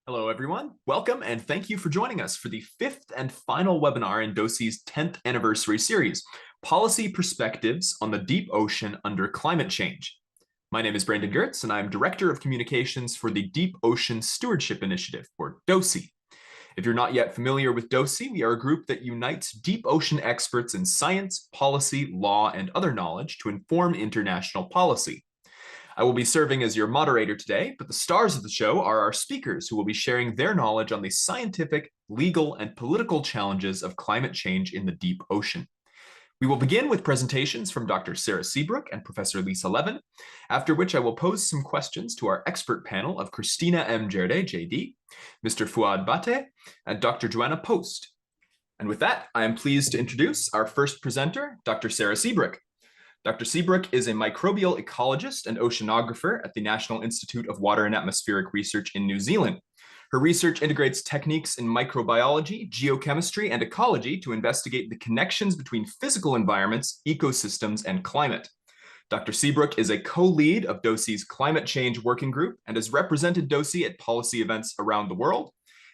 Hello, everyone. Welcome and thank you for joining us for the fifth and final webinar in DOSI's 10th anniversary series, Policy Perspectives on the Deep Ocean Under Climate Change. My name is Brandon Gertz, and I'm Director of Communications for the Deep Ocean Stewardship Initiative, or DOSI. If you're not yet familiar with DOSI, we are a group that unites deep ocean experts in science, policy, law, and other knowledge to inform international policy. I will be serving as your moderator today, but the stars of the show are our speakers who will be sharing their knowledge on the scientific, legal, and political challenges of climate change in the deep ocean. We will begin with presentations from Dr. Sarah Seabrook and Professor Lisa Levin, after which I will pose some questions to our expert panel of Kristina Gjerde, JD, Mr. Fuad Bateh, and Dr. Joanna Post. And with that, I am pleased to introduce our first presenter, Dr. Sarah Seabrook. Dr. Seabrook is a microbial ecologist and oceanographer at the National Institute of Water and Atmospheric Research in New Zealand. Her research integrates techniques in microbiology, geochemistry, and ecology to investigate the connections between physical environments, ecosystems, and climate. Dr. Seabrook is a co-lead of DOSI's Climate Change Working Group and has represented DOSI at policy events around the world,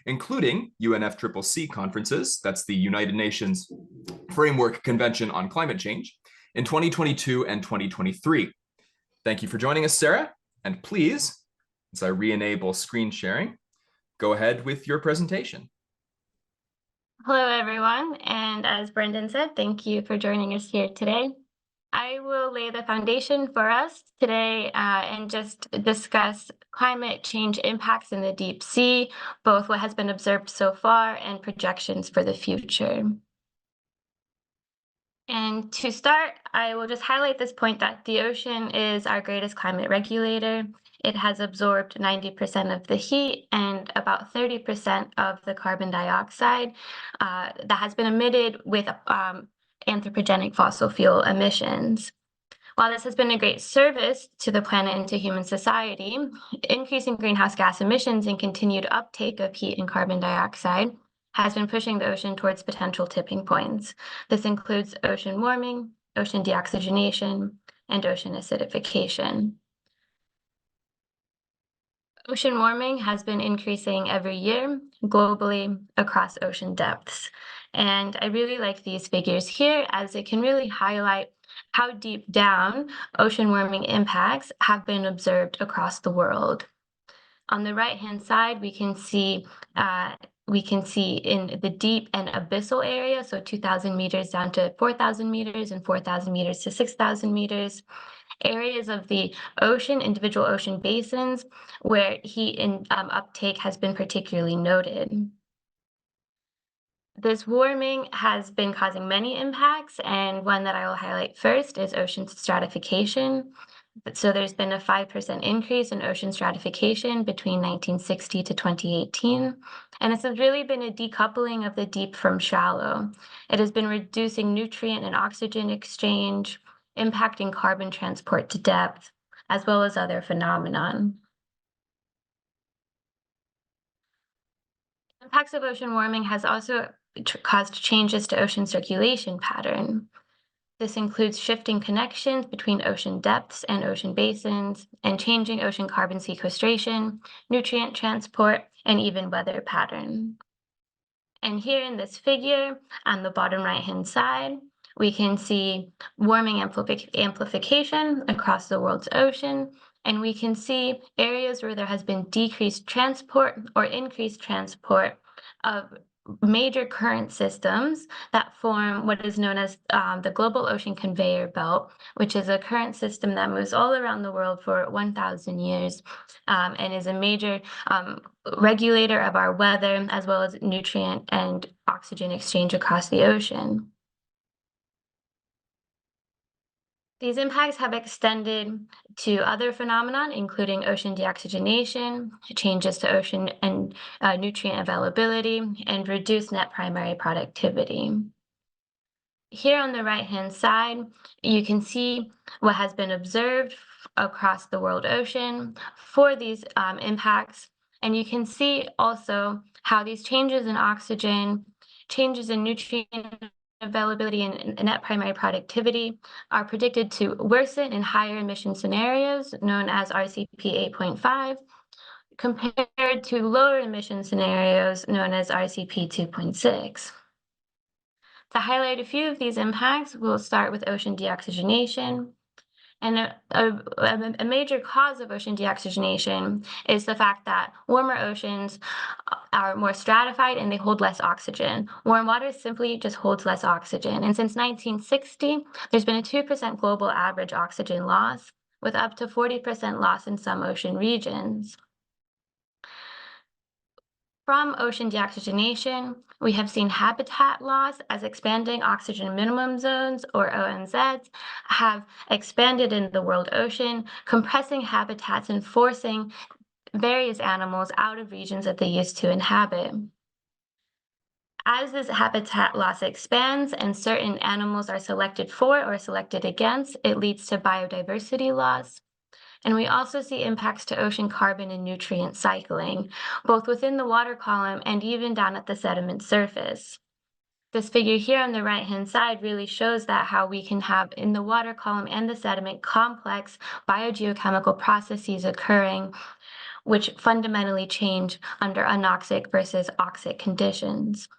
including UNFCCC conferences, that's the United Nations Framework Convention on Climate Change, in 2022 and 2023. Thank you for joining us, Sarah. And please, as I re-enable screen sharing, go ahead with your presentation. Hello, everyone. And as Brendan said, thank you for joining us here today. I will lay the foundation for us today and just discuss climate change impacts in the deep sea, both what has been observed so far and projections for the future. And to start, I will just highlight this point that the ocean is our greatest climate regulator. It has absorbed 90% of the heat and about 30% of the carbon dioxide that has been emitted with anthropogenic fossil fuel emissions. While this has been a great service to the planet and to human society, increasing greenhouse gas emissions and continued uptake of heat and carbon dioxide has been pushing the ocean towards potential tipping points. This includes ocean warming, ocean deoxygenation, and ocean acidification. Ocean warming has been increasing every year globally across ocean depths. And I really like these figures here as it can really highlight how deep down ocean warming impacts have been observed across the world. On the right-hand side, we can see in the deep and abyssal area, so 2,000 meters down to 4,000 meters and 4,000 meters to 6,000 meters, areas of the ocean, individual ocean basins, where heat and uptake has been particularly noted. This warming has been causing many impacts, and one that I will highlight first is ocean stratification. So there's been a 5% increase in ocean stratification between 1960 to 2018. And this has really been a decoupling of the deep from shallow. It has been reducing nutrient and oxygen exchange, impacting carbon transport to depth, as well as other phenomenon. Impacts of ocean warming has also caused changes to ocean circulation pattern. This includes shifting connections between ocean depths and ocean basins, and changing ocean carbon sequestration, nutrient transport, and even weather pattern. And here in this figure, on the bottom right-hand side, we can see warming amplification across the world's ocean, and we can see areas where there has been decreased transport or increased transport of major current systems that form what is known as the global ocean conveyor belt, which is a current system that moves all around the world for 1,000 years and is a major regulator of our weather, as well as nutrient and oxygen exchange across the ocean. These impacts have extended to other phenomena, including ocean deoxygenation, changes to ocean and nutrient availability, and reduced net primary productivity. Here on the right-hand side, you can see what has been observed across the world ocean for these impacts. And you can see also how these changes in oxygen, changes in nutrient availability and net primary productivity are predicted to worsen in higher emission scenarios known as RCP 8.5, compared to lower emission scenarios known as RCP 2.6. To highlight a few of these impacts, we'll start with ocean deoxygenation. And a major cause of ocean deoxygenation is the fact that warmer oceans are more stratified and they hold less oxygen. Warm water simply just holds less oxygen. And since 1960, there's been a 2% global average oxygen loss, with up to 40% loss in some ocean regions. From ocean deoxygenation, we have seen habitat loss as expanding oxygen minimum zones, or OMZs, have expanded in the world ocean, compressing habitats and forcing various animals out of regions that they used to inhabit. As this habitat loss expands and certain animals are selected for or selected against, it leads to biodiversity loss. And we also see impacts to ocean carbon and nutrient cycling, both within the water column and even down at the sediment surface. This figure here on the right-hand side really shows that how we can have in the water column and the sediment complex biogeochemical processes occurring, which fundamentally change under anoxic versus oxic conditions.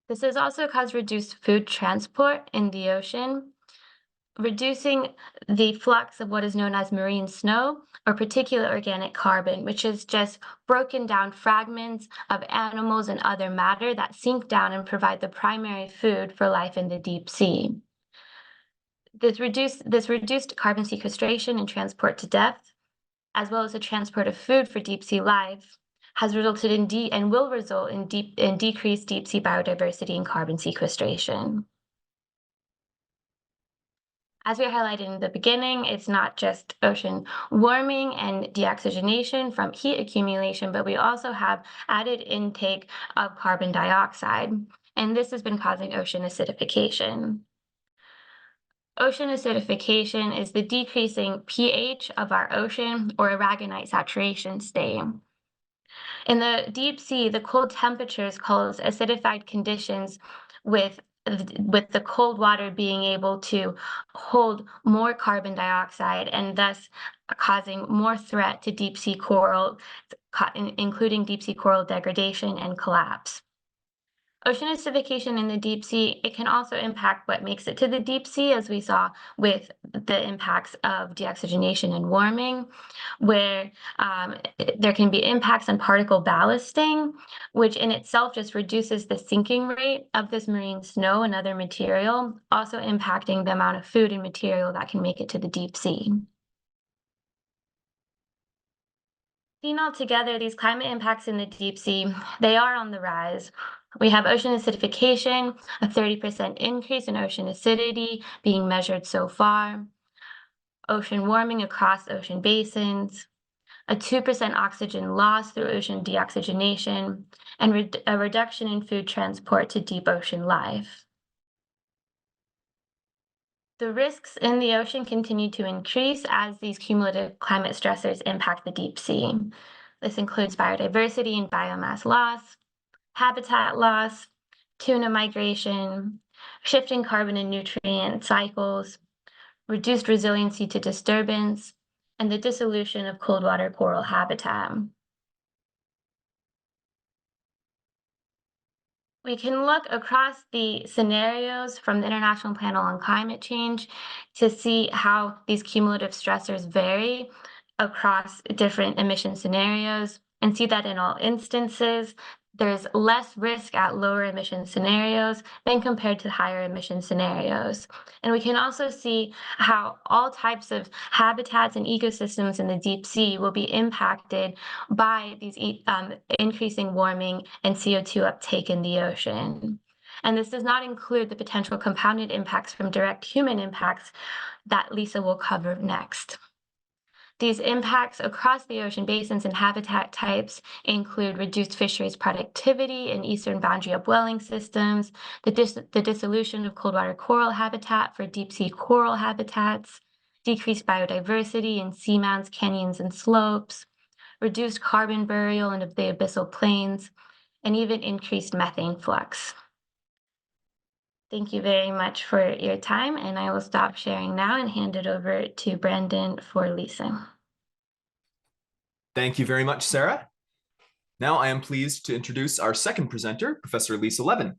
This has also caused reduced food transport in the ocean, reducing the flux of what is known as marine snow or particulate organic carbon, which is just broken down fragments of animals and other matter that sink down and provide the primary food for life in the deep sea. This reduced carbon sequestration and transport to depth, as well as the transport of food for deep sea life, has resulted in and will result in decreased deep sea biodiversity and carbon sequestration. As we highlighted in the beginning, it's not just ocean warming and deoxygenation from heat accumulation, but we also have added intake of carbon dioxide, and this has been causing ocean acidification. Ocean acidification is the decreasing pH of our ocean, or aragonite saturation state. In the deep sea, the cold temperatures cause acidified conditions with the cold water being able to hold more carbon dioxide and thus causing more threat to deep sea coral, including deep sea coral degradation and collapse. Ocean acidification in the deep sea, it can also impact what makes it to the deep sea, as we saw with the impacts of deoxygenation and warming, where there can be impacts on particle ballasting, which in itself just reduces the sinking rate of this marine snow and other material, also impacting the amount of food and material that can make it to the deep sea. Seen all together, these climate impacts in the deep sea, they are on the rise. We have ocean acidification, a 30% increase in ocean acidity being measured so far, ocean warming across ocean basins, a 2% oxygen loss through ocean deoxygenation, and a reduction in food transport to deep ocean life. The risks in the ocean continue to increase as these cumulative climate stressors impact the deep sea. This includes biodiversity and biomass loss, habitat loss, tuna migration, shifting carbon and nutrient cycles, reduced resiliency to disturbance, and the dissolution of cold water coral habitat. We can look across the scenarios from the International Panel on Climate Change to see how these cumulative stressors vary across different emission scenarios, and see that in all instances, there's less risk at lower emission scenarios than compared to higher emission scenarios. And we can also see how all types of habitats and ecosystems in the deep sea will be impacted by these increasing warming and CO2 uptake in the ocean. And this does not include the potential compounded impacts from direct human impacts that Lisa will cover next. These impacts across the ocean basins and habitat types include reduced fisheries productivity in eastern boundary upwelling systems, the dissolution of cold water coral habitat for deep sea coral habitats, decreased biodiversity in seamounts, canyons, and slopes, reduced carbon burial in the abyssal plains, and even increased methane flux. Thank you very much for your time, and I will stop sharing now and hand it over to Brandon for Lisa. Thank you very much, Sarah. Now I am pleased to introduce our second presenter, Professor Lisa Levin.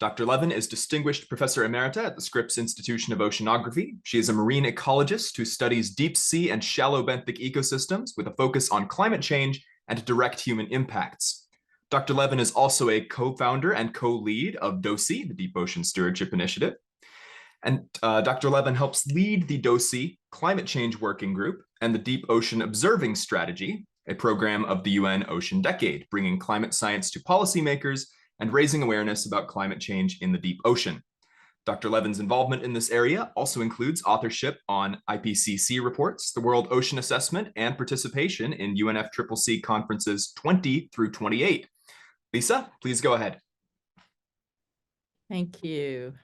Dr. Levin is Distinguished Professor Emerita at the Scripps Institution of Oceanography. She is a marine ecologist who studies deep sea and shallow benthic ecosystems with a focus on climate change and direct human impacts. Dr. Levin is also a co-founder and co-lead of DOSI, the Deep Ocean Stewardship Initiative. And Dr. Levin helps lead the DOSI Climate Change Working Group and the Deep Ocean Observing Strategy, a program of the UN Ocean Decade, bringing climate science to policymakers and raising awareness about climate change in the deep ocean. Dr. Levin's involvement in this area also includes authorship on IPCC reports, the World Ocean Assessment, and participation in UNFCCC conferences 20 through 28. Lisa, please go ahead. Thank you.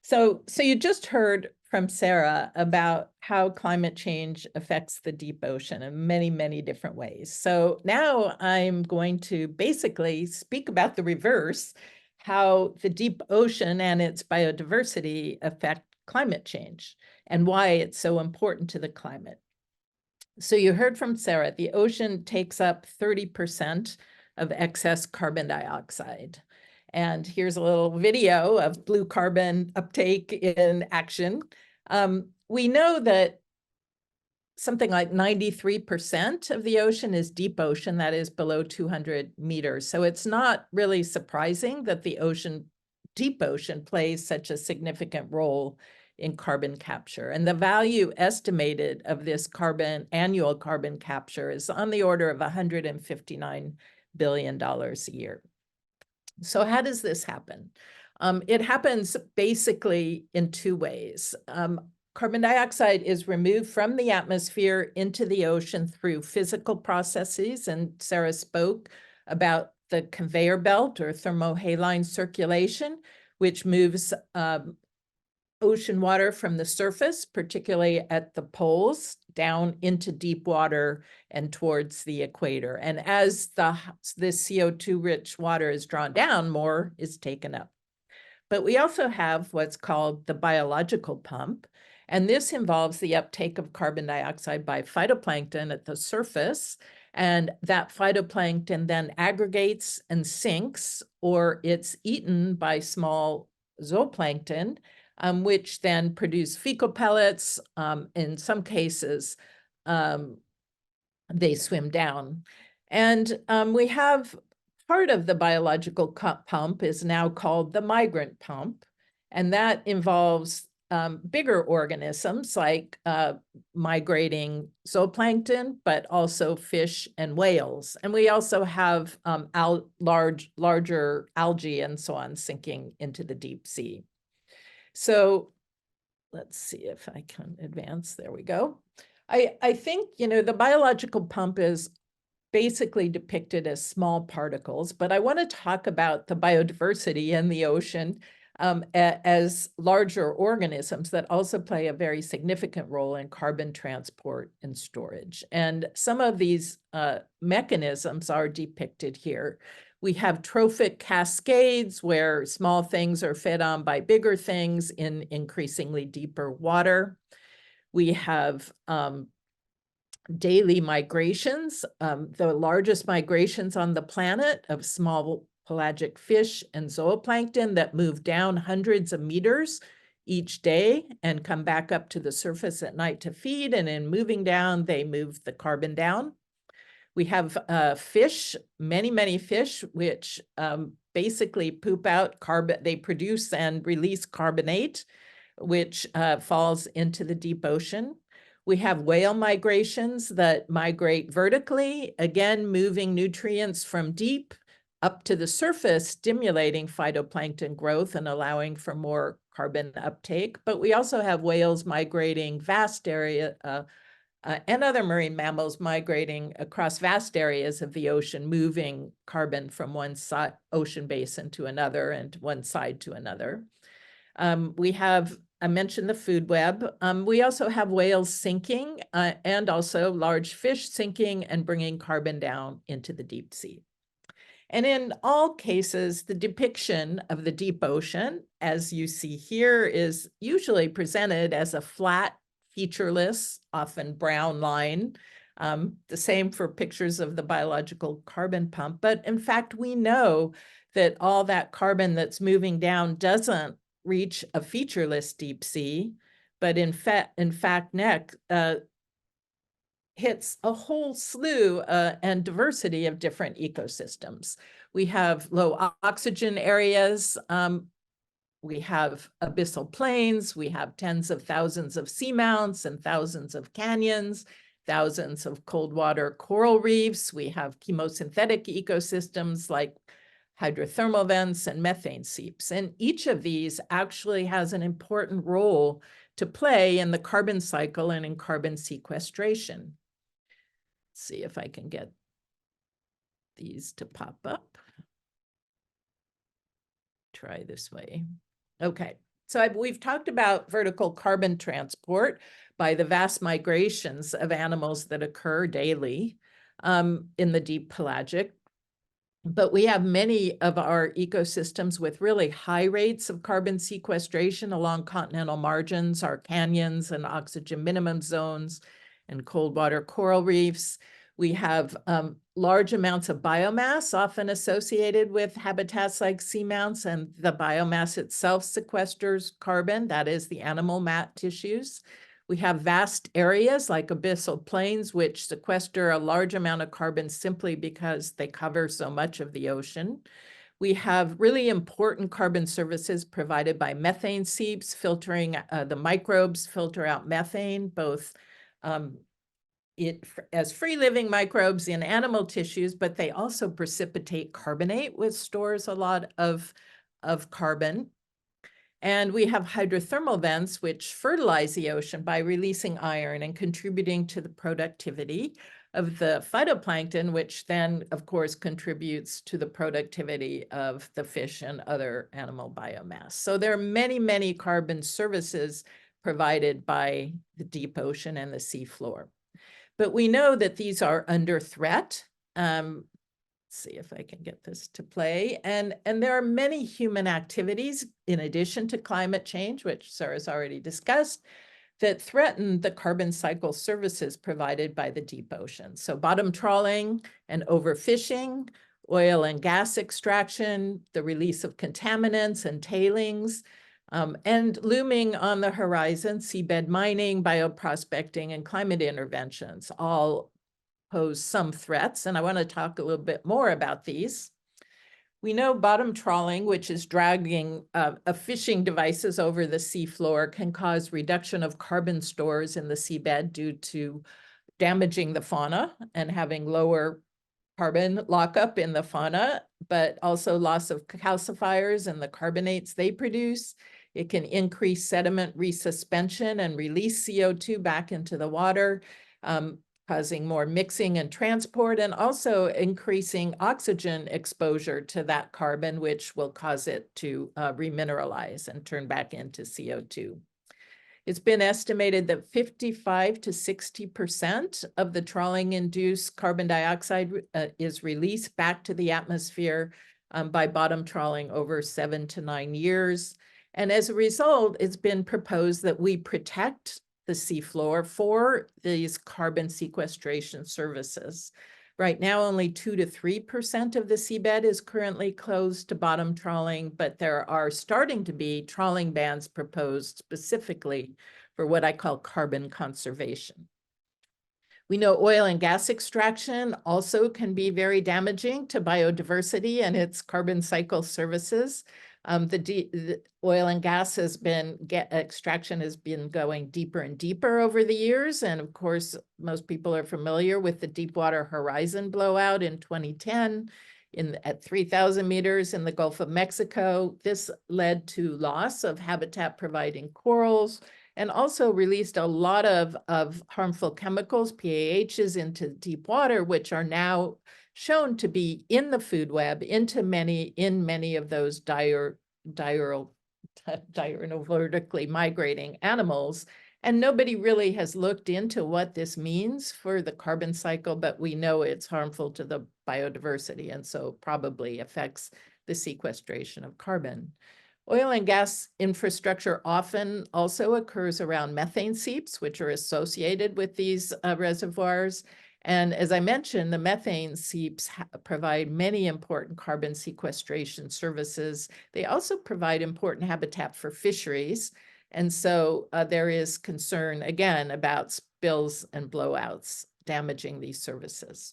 So you just heard from Sarah about how climate change affects the deep ocean in many, many different ways. So now I'm going to basically speak about the reverse, how the deep ocean and its biodiversity affect climate change and why it's so important to the climate. So you heard from Sarah, the ocean takes up 30% of excess carbon dioxide. And here's a little video of blue carbon uptake in action. We know that something like 93% of the ocean is deep ocean, that is below 200 meters. So it's not really surprising that the deep ocean plays such a significant role in carbon capture. And the value estimated of this annual carbon capture is on the order of $159 billion a year. So how does this happen? It happens basically in two ways. Carbon dioxide is removed from the atmosphere into the ocean through physical processes, and Sarah spoke about the conveyor belt or thermohaline circulation, which moves ocean water from the surface, particularly at the poles, down into deep water and towards the equator. And as the CO2-rich water is drawn down, more is taken up. But we also have what's called the biological pump, and this involves the uptake of carbon dioxide by phytoplankton at the surface, and that phytoplankton then aggregates and sinks, or it's eaten by small zooplankton, which then produce fecal pellets. In some cases, they swim down. And we have part of the biological pump is now called the migrant pump, and that involves bigger organisms like migrating zooplankton, but also fish and whales. And we also have larger algae and so on sinking into the deep sea. So let's see if I can advance. There we go. I think, the biological pump is basically depicted as small particles, but I want to talk about the biodiversity in the ocean as larger organisms that also play a very significant role in carbon transport and storage. And some of these mechanisms are depicted here. We have trophic cascades where small things are fed on by bigger things in increasingly deeper water. We have daily migrations, the largest migrations on the planet of small pelagic fish and zooplankton that move down hundreds of meters each day and come back up to the surface at night to feed. And in moving down, they move the carbon down. We have fish, many fish, which basically poop out carbon. They produce and release carbonate, which falls into the deep ocean. We have whale migrations that migrate vertically, again, moving nutrients from deep up to the surface, stimulating phytoplankton growth and allowing for more carbon uptake. But we also have whales migrating vast area, and other marine mammals migrating across vast areas of the ocean, moving carbon from one side ocean basin to another and one side to another. I mentioned the food web. We also have whales sinking and also large fish sinking and bringing carbon down into the deep sea. And in all cases, the depiction of the deep ocean, as you see here, is usually presented as a flat, featureless, often brown line The same for pictures of the biological carbon pump. But in fact, we know that all that carbon that's moving down doesn't reach a featureless deep sea, but in fact, hits a whole slew and diversity of different ecosystems. We have low oxygen areas. We have abyssal plains. We have tens of thousands of seamounts and thousands of canyons, thousands of cold water coral reefs. We have chemosynthetic ecosystems like hydrothermal vents and methane seeps. And each of these actually has an important role to play in the carbon cycle and in carbon sequestration. Let's see if I can get these to pop up. Try this way. Okay, so we've talked about vertical carbon transport by the vast migrations of animals that occur daily in the deep pelagic. But we have many of our ecosystems with really high rates of carbon sequestration along continental margins, our canyons and oxygen minimum zones and cold water coral reefs. We have large amounts of biomass often associated with habitats like seamounts, and the biomass itself sequesters carbon, that is the animal mat tissues. We have vast areas like abyssal plains, which sequester a large amount of carbon simply because they cover so much of the ocean. We have really important carbon services provided by methane seeps, filtering the microbes, filter out methane, both as free-living microbes in animal tissues, but they also precipitate carbonate, which stores a lot of carbon. And we have hydrothermal vents, which fertilize the ocean by releasing iron and contributing to the productivity of the phytoplankton, which then, of course, contributes to the productivity of the fish and other animal biomass. So there are many, many carbon services provided by the deep ocean and the seafloor. But we know that these are under threat. Let's see if I can get this to play. And there are many human activities in addition to climate change, which Sarah's already discussed, that threaten the carbon cycle services provided by the deep ocean. So bottom trawling and overfishing, oil and gas extraction, the release of contaminants and tailings, and looming on the horizon, seabed mining, bioprospecting, and climate interventions all pose some threats. And I want to talk a little bit more about these. We know bottom trawling, which is dragging fishing devices over the seafloor, can cause reduction of carbon stores in the seabed due to damaging the fauna and having lower carbon lockup in the fauna, but also loss of calcifiers and the carbonates they produce. It can increase sediment resuspension and release CO2 back into the water, causing more mixing and transport, and also increasing oxygen exposure to that carbon, which will cause it to remineralize and turn back into CO2. It's been estimated that 55 to 60% of the trawling-induced carbon dioxide is released back to the atmosphere by bottom trawling over 7 to 9 years. And as a result, it's been proposed that we protect the seafloor for these carbon sequestration services. Right now, only 2 to 3% of the seabed is currently closed to bottom trawling, but there are starting to be trawling bans proposed specifically for what I call carbon conservation. We know oil and gas extraction also can be very damaging to biodiversity and its carbon cycle services. The oil and gas extraction has been going deeper and deeper over the years. And of course, most people are familiar with the Deepwater Horizon blowout in 2010 at 3,000 meters in the Gulf of Mexico. This led to loss of habitat providing corals and also released a lot of harmful chemicals, PAHs, into deep water, which are now shown to be in the food web in many of those vertically migrating animals. And nobody really has looked into what this means for the carbon cycle, but we know it's harmful to the biodiversity and so probably affects the sequestration of carbon. Oil and gas infrastructure often also occurs around methane seeps, which are associated with these reservoirs. And as I mentioned, the methane seeps provide many important carbon sequestration services. They also provide important habitat for fisheries. And so there is concern, again, about spills and blowouts damaging these services.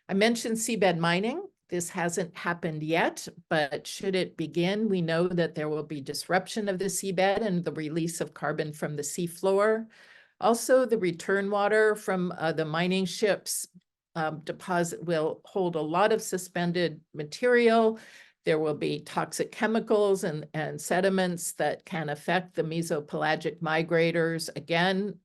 I mentioned seabed mining. This hasn't happened yet, but should it begin, we know that there will be disruption of the seabed and the release of carbon from the seafloor. Also, the return water from the mining ships deposit will hold a lot of suspended material. There will be toxic chemicals and sediments that can affect the mesopelagic migrators, again,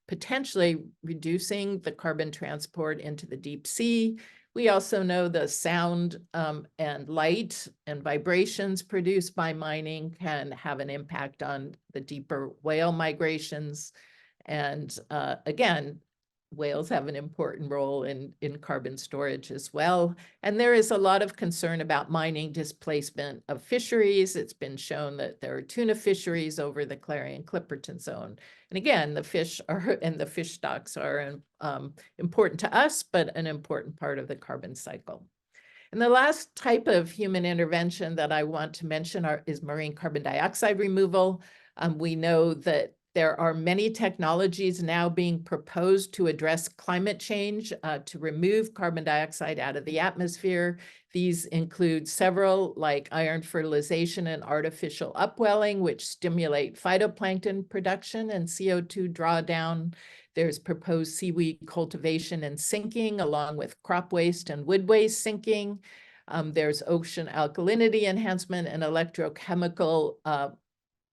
potentially reducing the carbon transport into the deep sea. We also know the sound and light and vibrations produced by mining can have an impact on the deeper whale migrations. And again, whales have an important role in carbon storage as well. And there is a lot of concern about mining displacement of fisheries. It's been shown that there are tuna fisheries over the Clarion-Clipperton zone. And again, the fish are and the fish stocks are important to us, but an important part of the carbon cycle. And the last type of human intervention that I want to mention is marine carbon dioxide removal. We know that there are many technologies now being proposed to address climate change, to remove carbon dioxide out of the atmosphere. These include several like iron fertilization and artificial upwelling, which stimulate phytoplankton production and CO2 drawdown. There's proposed seaweed cultivation and sinking, along with crop waste and wood waste sinking. There's ocean alkalinity enhancement and electrochemical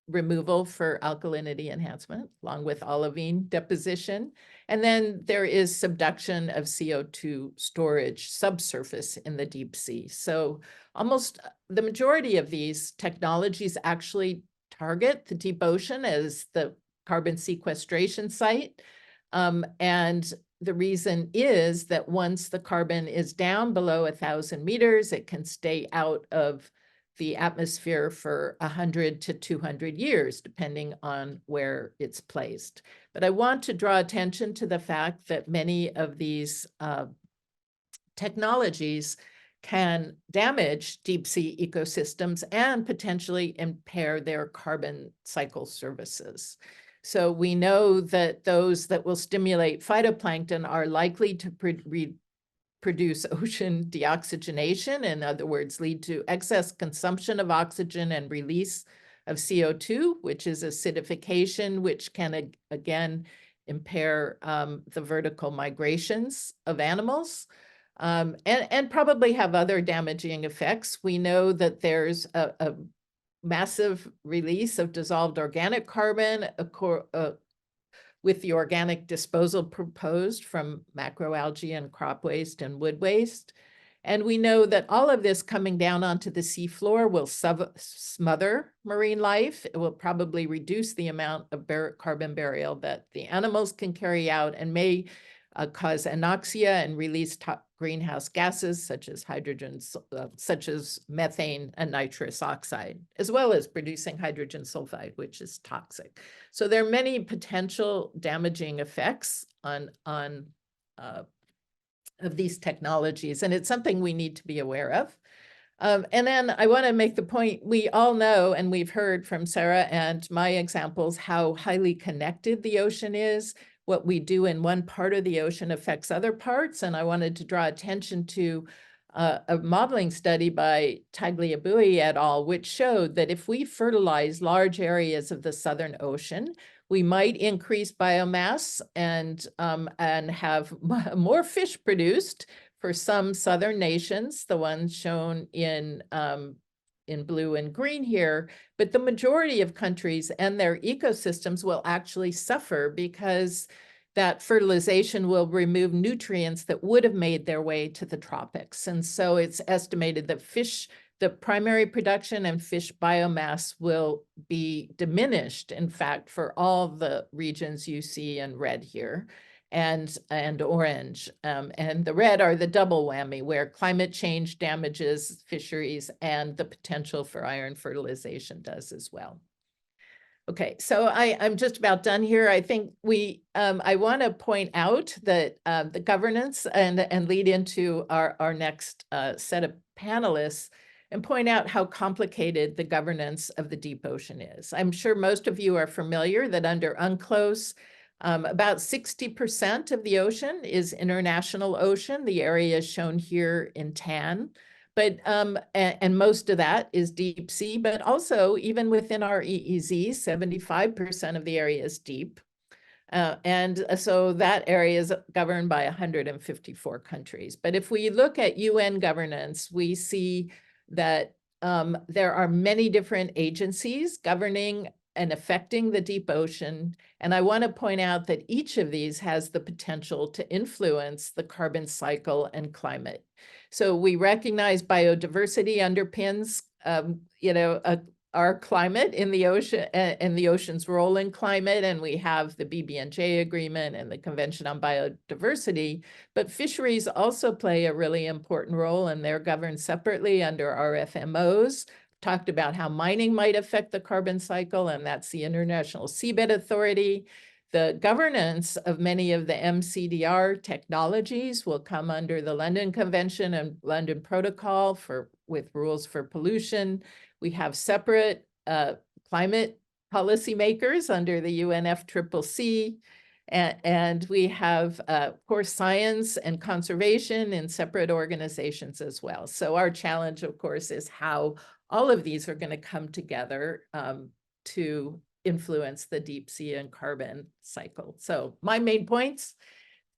removal for alkalinity enhancement, along with olivine deposition. And then there is subduction of CO2 storage subsurface in the deep sea. So almost the majority of these technologies actually target the deep ocean as the carbon sequestration site. And the reason is that once the carbon is down below 1,000 meters, it can stay out of the atmosphere for 100 to 200 years, depending on where it's placed. But I want to draw attention to the fact that many of these technologies can damage deep sea ecosystems and potentially impair their carbon cycle services. So we know that those that will stimulate phytoplankton are likely to produce ocean deoxygenation, in other words, lead to excess consumption of oxygen and release of CO2, which is acidification, which can again impair the vertical migrations of animals, and probably have other damaging effects. We know that there's a massive release of dissolved organic carbon with the organic disposal proposed from macroalgae and crop waste and wood waste. And we know that all of this coming down onto the seafloor will smother marine life. It will probably reduce the amount of carbon burial that the animals can carry out and may cause anoxia and release greenhouse gases such as hydrogen, such as methane and nitrous oxide, as well as producing hydrogen sulfide, which is toxic. So there are many potential damaging effects of these technologies, and it's something we need to be aware of. And then I want to make the point, we all know, and we've heard from Sarah and my examples, how highly connected the ocean is. What we do in one part of the ocean affects other parts. And I wanted to draw attention to a modeling study by Tagliabue et al., which showed that if we fertilize large areas of the Southern Ocean, we might increase biomass and have more fish produced for some southern nations, the ones shown in blue and green here, but the majority of countries and their ecosystems will actually suffer because that fertilization will remove nutrients that would have made their way to the tropics. And so it's estimated that the primary production and fish biomass will be diminished, in fact, for all the regions you see in red here and orange. And the red are the double whammy, where climate change damages fisheries and the potential for iron fertilization does as well. Okay, so I'm just about done here. I think I want to point out that the governance and lead into our next set of panelists and point out how complicated the governance of the deep ocean is. I'm sure most of you are familiar that under UNCLOS, about 60% of the ocean is international ocean. The area is shown here in tan. But and most of that is deep sea, but also even within our EEZ, 75% of the area is deep. And so that area is governed by 154 countries. But if we look at UN governance, we see that there are many different agencies governing and affecting the deep ocean. And I want to point out that each of these has the potential to influence the carbon cycle and climate. So we recognize biodiversity underpins, our climate in the ocean and the ocean's role in climate. And we have the BBNJ agreement and the Convention on Biodiversity, but fisheries also play a really important role, and they're governed separately under RFMOs. Talked about how mining might affect the carbon cycle, and that's the International Seabed Authority. The governance of many of the MCDR technologies will come under the London Convention and London Protocol with rules for pollution. We have separate climate policymakers under the UNFCCC, and we have, of course, science and conservation in separate organizations as well. So our challenge, of course, is how all of these are going to come together to influence the deep sea and carbon cycle. So my main points: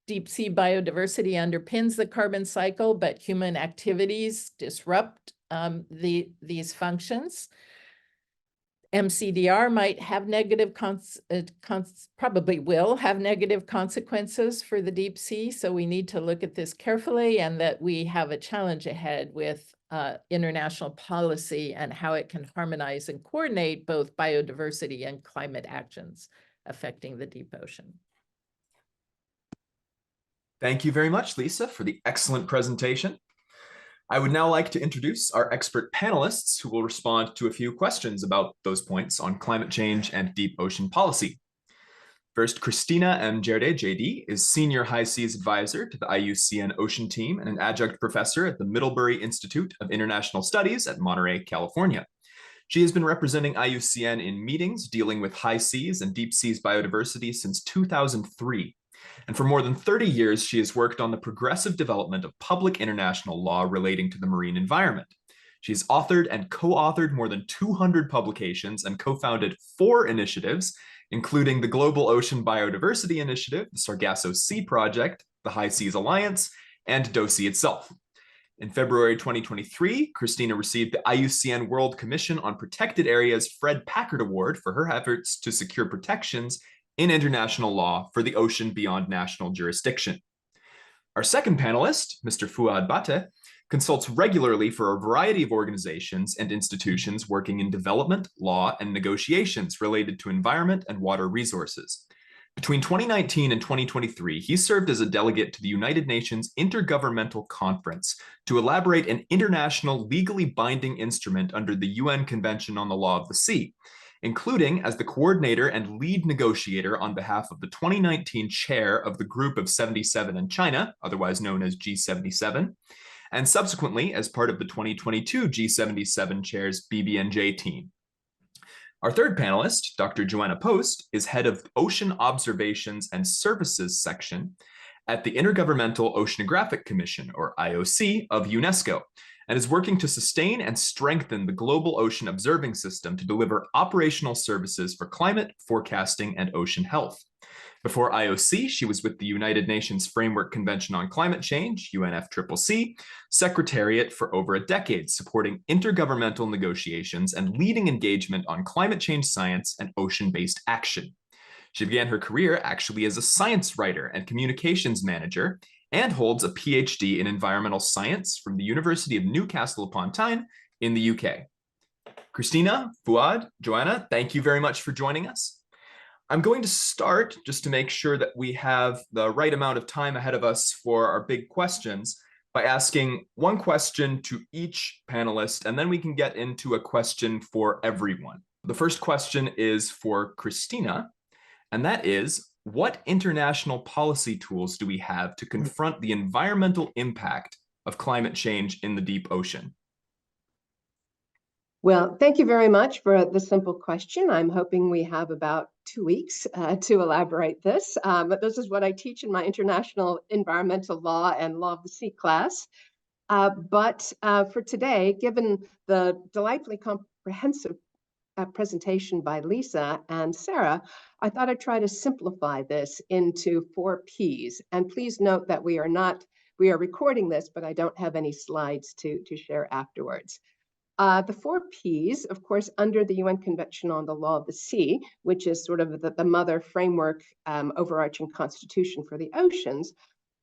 deep sea biodiversity underpins the carbon cycle, but human activities disrupt these functions. MCDR might have negative probably will have negative consequences for the deep sea. So we need to look at this carefully, and that we have a challenge ahead with international policy and how it can harmonize and coordinate both biodiversity and climate actions affecting the deep ocean. Thank you very much, Lisa, for the excellent presentation. I would now like to introduce our expert panelists who will respond to a few questions about those points on climate change and deep ocean policy. First, Kristina Gjerde, JD, is Senior High Seas Advisor to the IUCN Ocean Team and an adjunct professor at the Middlebury Institute of International Studies at Monterey, California. She has been representing IUCN in meetings dealing with high seas and deep seas biodiversity since 2003. And for more than 30 years, she has worked on the progressive development of public international law relating to the marine environment. She's authored and co-authored more than 200 publications and co-founded 4 initiatives, including the Global Ocean Biodiversity Initiative, the Sargasso Sea Project, the High Seas Alliance, and DOSI itself. In February 2023, Kristina received the IUCN World Commission on Protected Areas Fred Packard Award for her efforts to secure protections in international law for the ocean beyond national jurisdiction. Our second panelist, Mr. Fuad Bateh, consults regularly for a variety of organizations and institutions working in development, law, and negotiations related to environment and water resources. Between 2019 and 2023, he served as a delegate to the United Nations Intergovernmental Conference to elaborate an international legally binding instrument under the UN Convention on the Law of the Sea, including as the coordinator and lead negotiator on behalf of the 2019 chair of the Group of 77 in China, otherwise known as G77, and subsequently as part of the 2022 G77 chair's BBNJ team. Our third panelist, Dr. Joanna Post, is head of Ocean Observations and Services section at the Intergovernmental Oceanographic Commission, or IOC, of UNESCO, and is working to sustain and strengthen the global ocean observing system to deliver operational services for climate, forecasting, and ocean health. Before IOC, she was with the United Nations Framework Convention on Climate Change, UNFCCC, Secretariat for over a decade, supporting intergovernmental negotiations and leading engagement on climate change science and ocean-based action. She began her career actually as a science writer and communications manager, and holds a PhD in environmental science from the University of Newcastle upon Tyne in the UK. Kristina, Fuad, Joanna, thank you very much for joining us. I'm going to start, just to make sure that we have the right amount of time ahead of us for our big questions, by asking one question to each panelist, and then we can get into a question for everyone. The first question is for Kristina, and that is, what international policy tools do we have to confront the environmental impact of climate change in the deep ocean? Well, thank you very much for the simple question. I'm hoping we have about 2 weeks to elaborate this, but this is what I teach in my international environmental law and law of the sea class. But for today, given the delightfully comprehensive presentation by Lisa and Sarah, I thought I'd try to simplify this into 4 Ps. And please note that we are recording this, but I don't have any slides to share afterwards. The 4 Ps, of course, under the UN Convention on the Law of the Sea, which is sort of the mother framework overarching constitution for the oceans,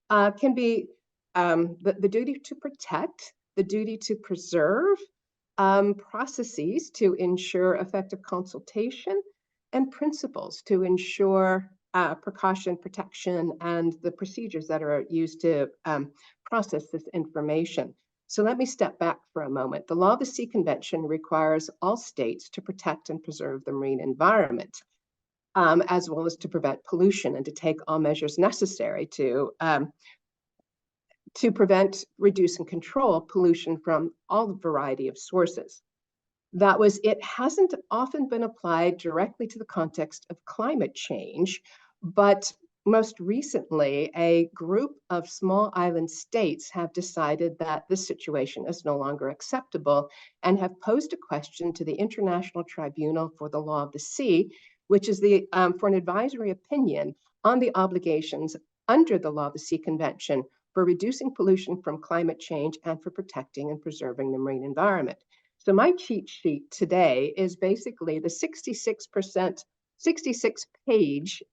can be the duty to protect, the duty to preserve, processes to ensure effective consultation, and principles to ensure precaution, protection, and the procedures that are used to process this information. So let me step back for a moment. The Law of the Sea Convention requires all states to protect and preserve the marine environment, as well as to prevent pollution and to take all measures necessary to prevent, reduce, and control pollution from all variety of sources. It hasn't often been applied directly to the context of climate change, but most recently, a group of small island states have decided that this situation is no longer acceptable and have posed a question to the International Tribunal for the Law of the Sea, which is for an advisory opinion on the obligations under the Law of the Sea Convention for reducing pollution from climate change and for protecting and preserving the marine environment. So my cheat sheet today is basically the 66-page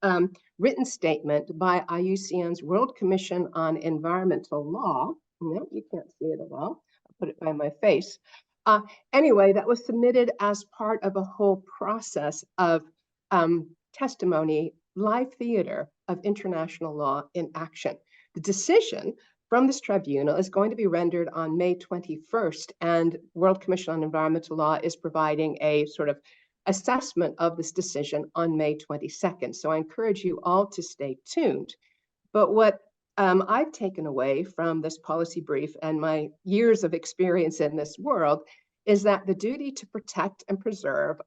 written statement by IUCN's World Commission on Environmental Law. No, you can't see it at all. I'll put it by my face. Anyway, that was submitted as part of a whole process of testimony, live theater of international law in action. The decision from this tribunal is going to be rendered on May 21st, and World Commission on Environmental Law is providing a sort of assessment of this decision on May 22nd. So I encourage you all to stay tuned. But what I've taken away from this policy brief and my years of experience in this world is that the duty to protect and preserve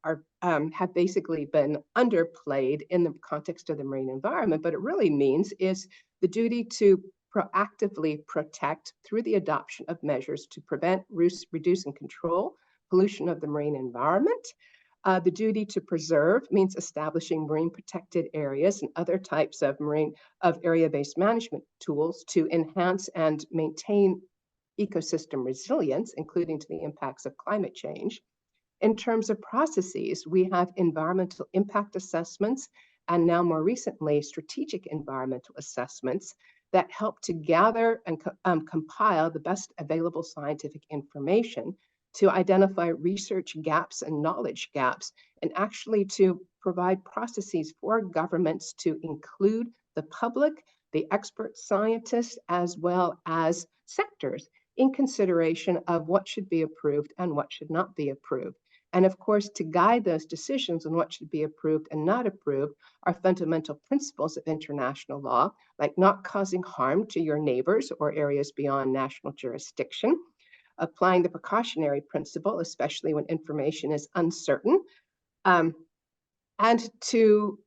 have basically been underplayed in the context of the marine environment. But it really means is the duty to proactively protect through the adoption of measures to prevent, reduce, and control pollution of the marine environment. The duty to preserve means establishing marine protected areas and other types of area-based management tools to enhance and maintain ecosystem resilience, including to the impacts of climate change. In terms of processes, we have environmental impact assessments and now more recently strategic environmental assessments that help to gather and compile the best available scientific information to identify research gaps and knowledge gaps, and actually to provide processes for governments to include the public, the expert scientists, as well as sectors in consideration of what should be approved and what should not be approved. And of course, to guide those decisions on what should be approved and not approved are fundamental principles of international law, like not causing harm to your neighbors or areas beyond national jurisdiction, applying the precautionary principle, especially when information is uncertain, and to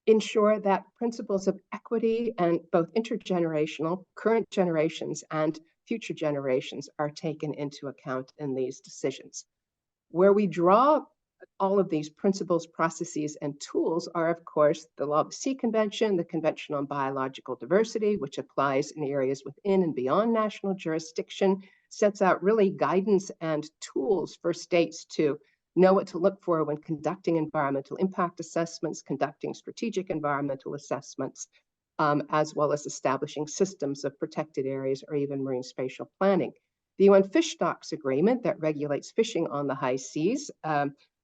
ensure that principles of equity and both intergenerational, current generations and future generations are taken into account in these decisions. Where we draw all of these principles, processes, and tools are, of course, the Law of the Sea Convention, the Convention on Biological Diversity, which applies in areas within and beyond national jurisdiction, sets out really guidance and tools for states to know what to look for when conducting environmental impact assessments, conducting strategic environmental assessments, as well as establishing systems of protected areas or even marine spatial planning. The UN Fish Stocks Agreement that regulates fishing on the high seas,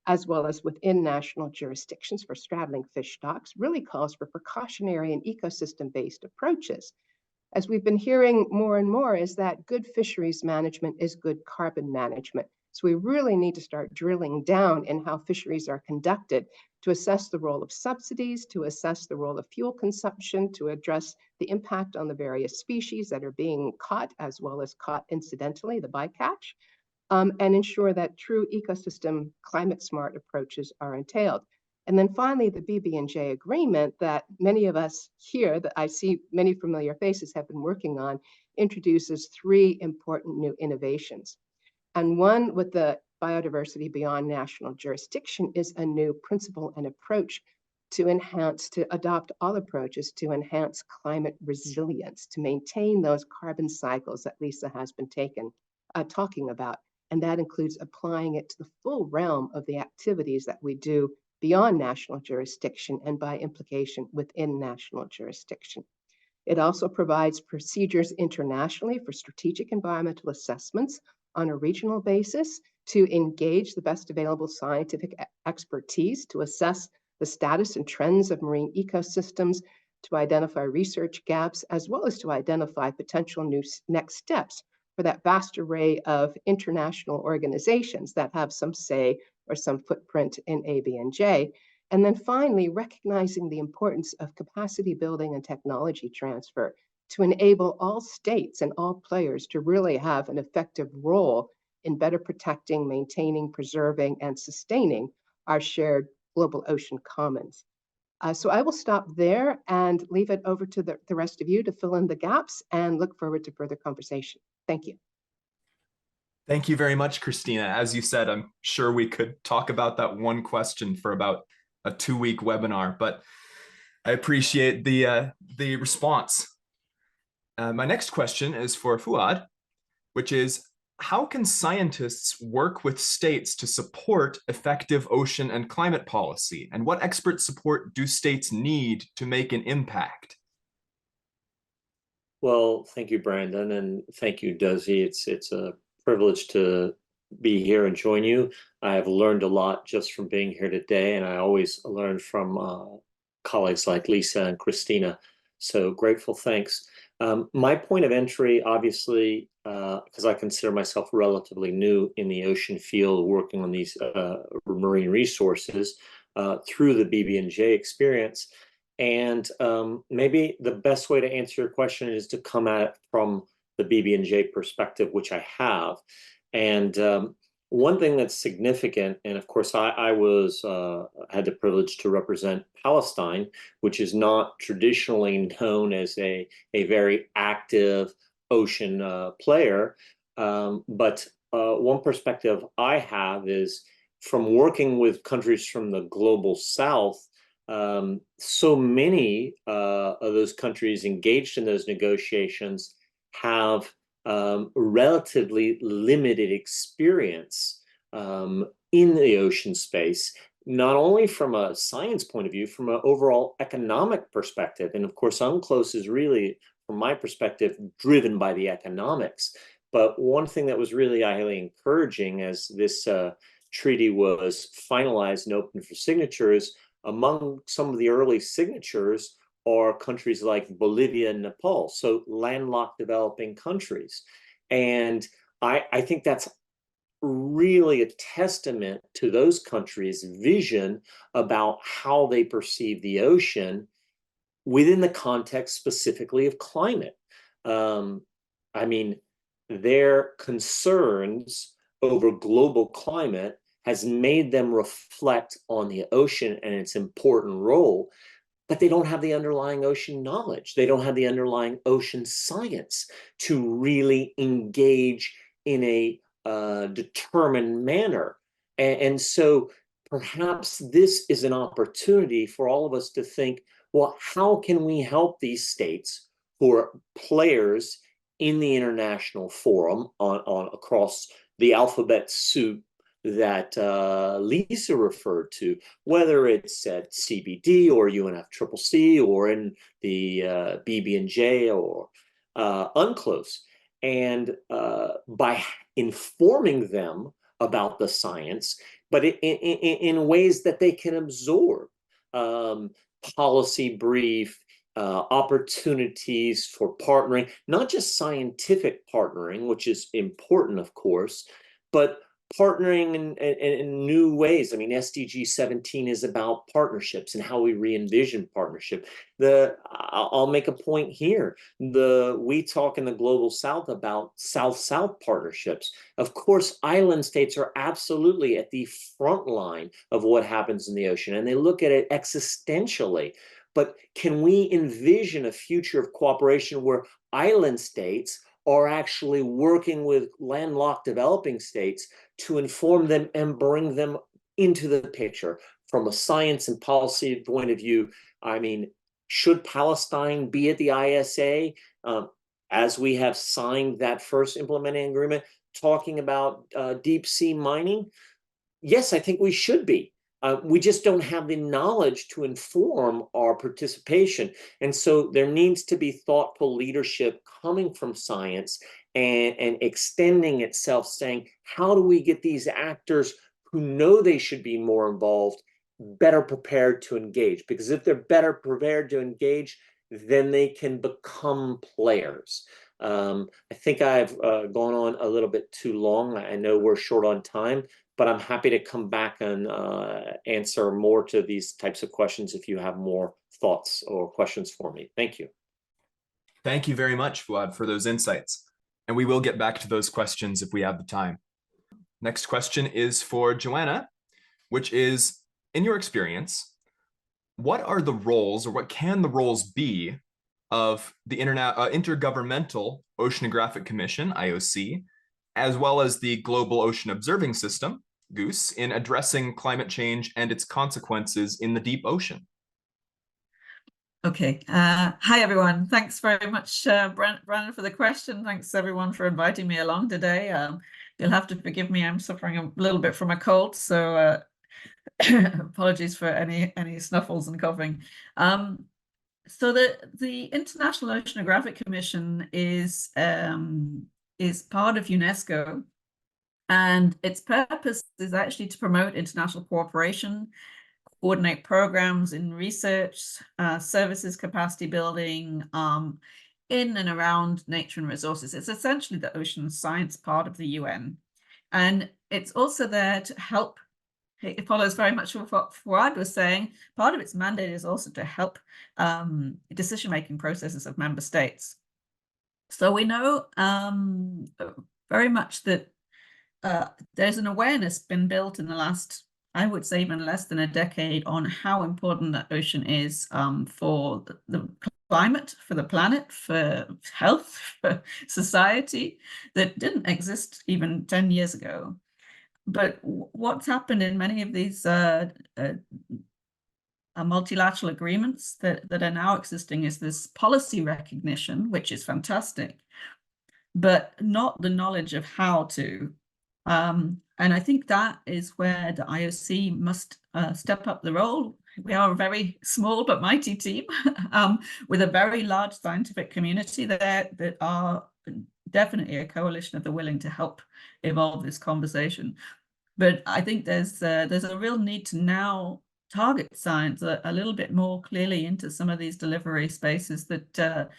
as well as within national jurisdictions for straddling fish stocks, really calls for precautionary and ecosystem-based approaches. As we've been hearing more and more is that good fisheries management is good carbon management. So we really need to start drilling down in how fisheries are conducted to assess the role of subsidies, to assess the role of fuel consumption, to address the impact on the various species that are being caught, as well as caught incidentally, the bycatch, and ensure that true ecosystem climate smart approaches are entailed. And then finally, the BB&J agreement that many of us here, that I see many familiar faces, have been working on, introduces 3 important new innovations. And one with the biodiversity beyond national jurisdiction is a new principle and approach to adopt all approaches to enhance climate resilience, to maintain those carbon cycles that Lisa has been talking about. And that includes applying it to the full realm of the activities that we do beyond national jurisdiction and by implication within national jurisdiction. It also provides procedures internationally for strategic environmental assessments on a regional basis to engage the best available scientific expertise to assess the status and trends of marine ecosystems, to identify research gaps, as well as to identify potential new next steps for that vast array of international organizations that have some say or some footprint in ABNJ. And then finally, recognizing the importance of capacity building and technology transfer to enable all states and all players to really have an effective role in better protecting, maintaining, preserving, and sustaining our shared global ocean commons. So I will stop there and leave it over to the rest of you to fill in the gaps, and look forward to further conversation. Thank you. Thank you very much, Kristina. As you said, I'm sure we could talk about that one question for about a 2-week webinar, but I appreciate the response. My next question is for Fuad, which is, how can scientists work with states to support effective ocean and climate policy? And what expert support do states need to make an impact? Well, thank you, Brandon, and thank you, DOSI. It's a privilege to be here and join you. I have learned a lot just from being here today, and I always learn from colleagues like Lisa and Kristina. So grateful, thanks. My point of entry, obviously, because I consider myself relatively new in the ocean field, working on these marine resources through the BB&J experience. And maybe the best way to answer your question is to come at it from the BB&J perspective, which I have. And one thing that's significant, and of course I had the privilege to represent Palestine, which is not traditionally known as a very active ocean player. But one perspective I have is from working with countries from the global south. So many of those countries engaged in those negotiations have relatively limited experience in the ocean space, not only from a science point of view, from an overall economic perspective. And of course, UNCLOS is really, from my perspective, driven by the economics. But one thing that was really highly encouraging as this treaty was finalized and open for signatures, among some of the early signatures are countries like Bolivia and Nepal, so landlocked developing countries. And I think that's really a testament to those countries' vision about how they perceive the ocean within the context specifically of climate. I mean, their concerns over global climate has made them reflect on the ocean and its important role, but they don't have the underlying ocean knowledge. They don't have the underlying ocean science to really engage in a determined manner. And so perhaps this is an opportunity for all of us to think, well, how can we help these states who are players in the international forum on across the alphabet soup that Lisa referred to, whether it's at CBD or UNFCCC or in the BB&J or UNCLOS, and by informing them about the science, but in ways that they can absorb, policy brief, opportunities for partnering, not just scientific partnering, which is important, of course, but partnering in new ways. I mean, SDG 17 is about partnerships and how we re-envision partnership. I'll make a point here. We talk in the Global South about South-South partnerships. Of course, island states are absolutely at the front line of what happens in the ocean, and they look at it existentially. But can we envision a future of cooperation where island states are actually working with landlocked developing states to inform them and bring them into the picture from a science and policy point of view? I mean, should Palestine be at the ISA, as we have signed that first implementing agreement talking about deep sea mining? Yes, I think we should be. We just don't have the knowledge to inform our participation. And so there needs to be thoughtful leadership coming from science and extending itself, saying, how do we get these actors who know they should be more involved, better prepared to engage? Because if they're better prepared to engage, then they can become players. I think I've gone on a little bit too long. I know we're short on time, but I'm happy to come back and answer more to these types of questions if you have more thoughts or questions for me. Thank you. Thank you very much, Fuad, for those insights. And we will get back to those questions if we have the time. Next question is for Joanna, which is, in your experience, what are the roles, or what can the roles be, of the Intergovernmental Oceanographic Commission, IOC, as well as the Global Ocean Observing System, GOOS, in addressing climate change and its consequences in the deep ocean? Okay. Hi, everyone. Thanks very much, Brandon, for the question. Thanks, everyone, for inviting me along today. You'll have to forgive me. I'm suffering a little bit from a cold, so apologies for any snuffles and coughing. So the International Oceanographic Commission is part of UNESCO, and its purpose is actually to promote international cooperation, coordinate programs in research, services capacity building in and around nature and resources. It's essentially the ocean science part of the UN. And it's also there to help. It follows very much what Fuad was saying. Part of its mandate is also to help decision-making processes of member states. So we know very much that there's an awareness been built in the last, I would say, even less than a decade, on how important the ocean is for the climate, for the planet, for health, for society, that didn't exist even 10 years ago. But what's happened in many of these multilateral agreements that are now existing is this policy recognition, which is fantastic, but not the knowledge of how to. And I think that is where the IOC must step up the role. We are a very small but mighty team with a very large scientific community there that are definitely a coalition of the willing to help evolve this conversation. But I think there's a real need to now target science a little bit more clearly into some of these delivery spaces that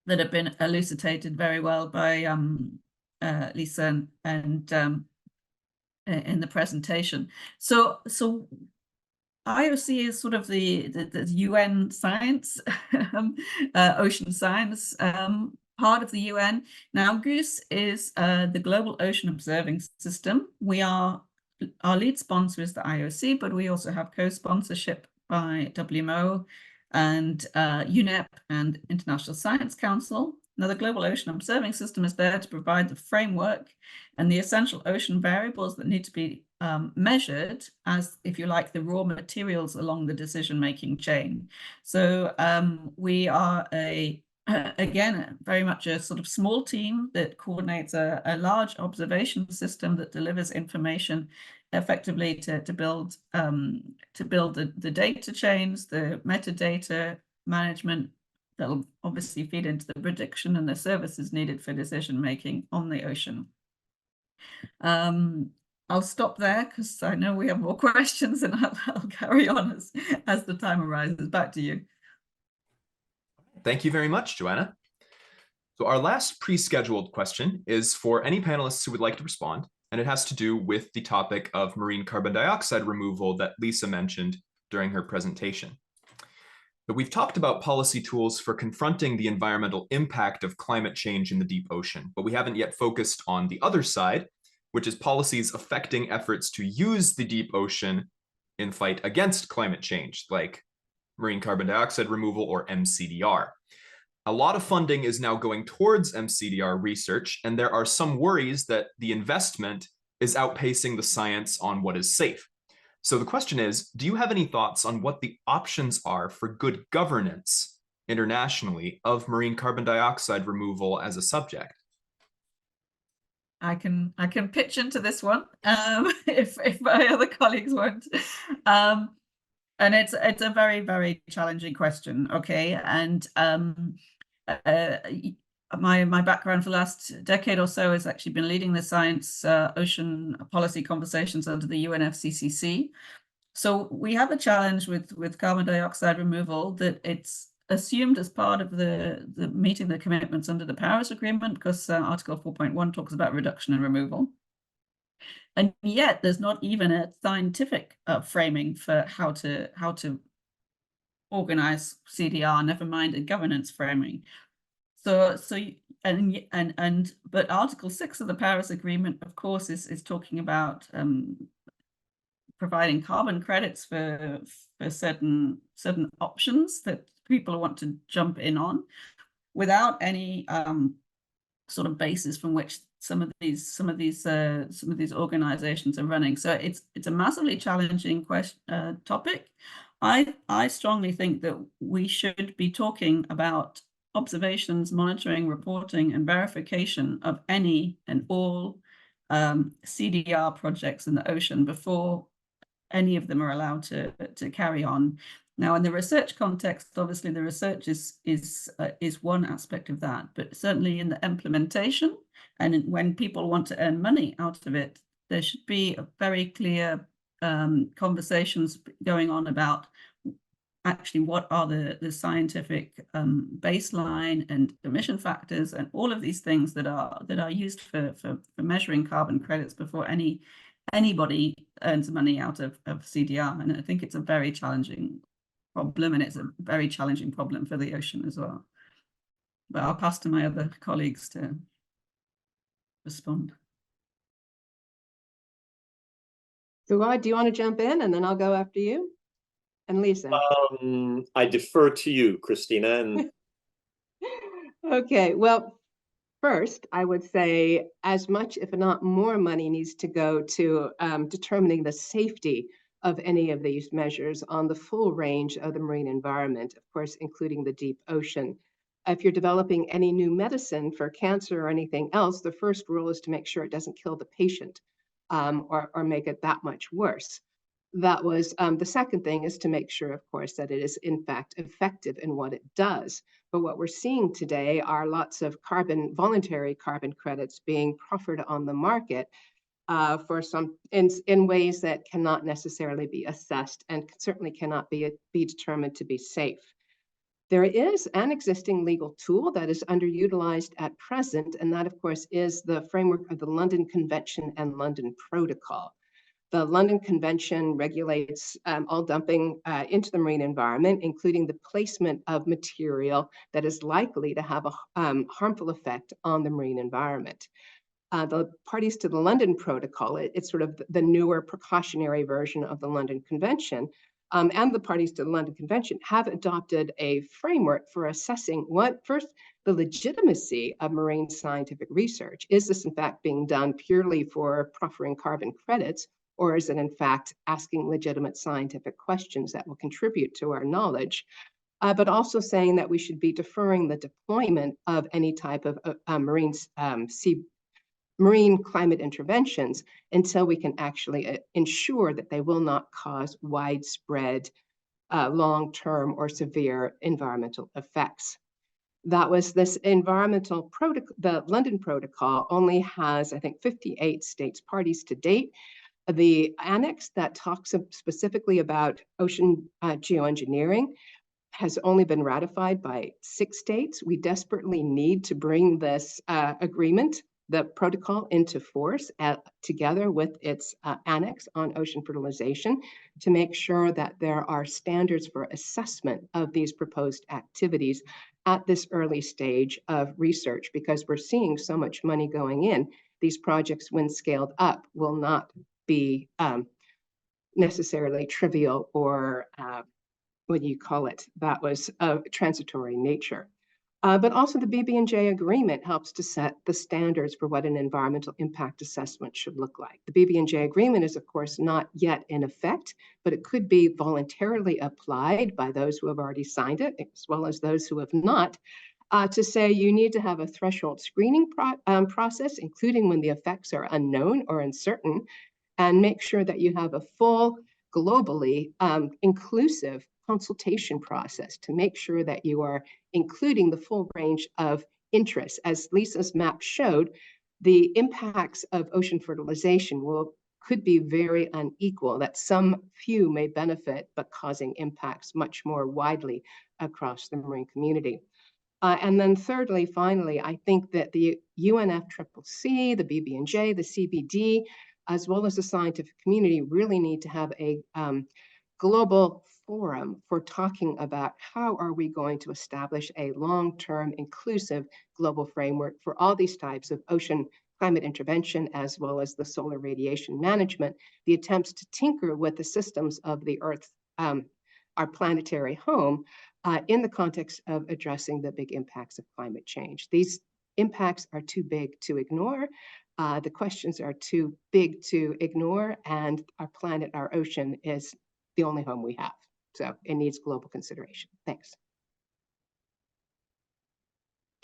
have been elucidated very well by Lisa and in the presentation. So IOC is sort of the UN science, ocean science part of the UN. Now, GOOS is the Global Ocean Observing System. Our lead sponsor is the IOC, but we also have co-sponsorship by WMO and UNEP and International Science Council. Now, the Global Ocean Observing System is there to provide the framework and the essential ocean variables that need to be measured as, if you like, the raw materials along the decision-making chain. So we are again, very much a sort of small team that coordinates a large observation system that delivers information effectively to build the data chains, the metadata management that'll obviously feed into the prediction and the services needed for decision making on the ocean. I'll stop there because I know we have more questions, and I'll carry on as the time arises. Back to you. Thank you very much, Joanna. So our last pre-scheduled question is for any panelists who would like to respond. and it has to do with the topic of marine carbon dioxide removal that Lisa mentioned during her presentation. But we've talked about policy tools for confronting the environmental impact of climate change in the deep ocean, but we haven't yet focused on the other side, which is policies affecting efforts to use the deep ocean in fight against climate change, like marine carbon dioxide removal or MCDR. A lot of funding is now going towards MCDR research, and there are some worries that the investment is outpacing the science on what is safe. So the question is, do you have any thoughts on what the options are for good governance internationally of marine carbon dioxide removal as a subject? I can pitch into this one if my other colleagues won't. And it's a very, very challenging question. Okay, and my background for the last decade or so has actually been leading the science ocean policy conversations under the UNFCCC. So we have a challenge with carbon dioxide removal that it's assumed as part of the meeting the commitments under the Paris Agreement, because Article 4.1 talks about reduction and removal. And yet there's not even a scientific framing for how to organize CDR, never mind a governance framing. But Article 6 of the Paris Agreement, of course, is talking about providing carbon credits for certain options that people want to jump in on, without any sort of basis from which some of these organizations are running. So it's a massively challenging topic. I strongly think that we should be talking about observations, monitoring, reporting, and verification of any and all CDR projects in the ocean before any of them are allowed to carry on. Now, in the research context, obviously the research is one aspect of that, but certainly in the implementation and when people want to earn money out of it, there should be a very clear conversations going on about actually what are the scientific baseline and emission factors and all of these things that are used for measuring carbon credits before anybody earns money out of CDR. And I think it's a very challenging problem, and it's a very challenging problem for the ocean as well. But I'll pass to my other colleagues to respond. Fuad, do you want to jump in, and then I'll go after you? And Lisa. I defer to you, Kristina. And Okay, well, first, I would say as much, if not more, money needs to go to determining the safety of any of these measures on the full range of the marine environment, of course, including the deep ocean. If you're developing any new medicine for cancer or anything else, the first rule is to make sure it doesn't kill the patient or make it that much worse. That was the second thing, is to make sure, of course, that it is in fact effective in what it does. But what we're seeing today are lots of voluntary carbon credits being proffered on the market for some in ways that cannot necessarily be assessed and certainly cannot be determined to be safe. There is an existing legal tool that is underutilized at present, and that, of course, is the framework of the London Convention and London Protocol. The London Convention regulates all dumping into the marine environment, including the placement of material that is likely to have a harmful effect on the marine environment. The parties to the London Protocol, it's sort of the newer precautionary version of the London Convention, and the parties to the London Convention have adopted a framework for assessing the legitimacy of marine scientific research. Is this in fact being done purely for proffering carbon credits, or is it in fact asking legitimate scientific questions that will contribute to our knowledge? But also saying that we should be deferring the deployment of any type of marine climate interventions until we can actually ensure that they will not cause widespread, long-term or severe environmental effects. That was this environmental protocol. The London Protocol only has, I think, 58 states parties to date. The annex that talks specifically about ocean geoengineering has only been ratified by 6 states. We desperately need to bring this agreement the protocol into force together with its annex on ocean fertilization to make sure that there are standards for assessment of these proposed activities at this early stage of research, because we're seeing so much money going in. These projects, when scaled up, will not be necessarily trivial or what do you call it, that was of transitory nature. But also the BB&J agreement helps to set the standards for what an environmental impact assessment should look like. The BB&J agreement is, of course, not yet in effect, but it could be voluntarily applied by those who have already signed it, as well as those who have not, to say you need to have a threshold screening process, including when the effects are unknown or uncertain, and make sure that you have a full, globally inclusive consultation process to make sure that you are including the full range of interests. As Lisa's map showed, the impacts of ocean fertilization could be very unequal, that some few may benefit, but causing impacts much more widely across the marine community. And then thirdly, finally, I think that the UNFCCC, the BB&J, the CBD, as well as the scientific community really need to have a global forum for talking about how are we going to establish a long-term inclusive global framework for all these types of ocean climate intervention, as well as the solar radiation management, the attempts to tinker with the systems of the Earth, our planetary home, in the context of addressing the big impacts of climate change. These impacts are too big to ignore. The questions are too big to ignore, and our planet, our ocean, is the only home we have. So it needs global consideration. Thanks.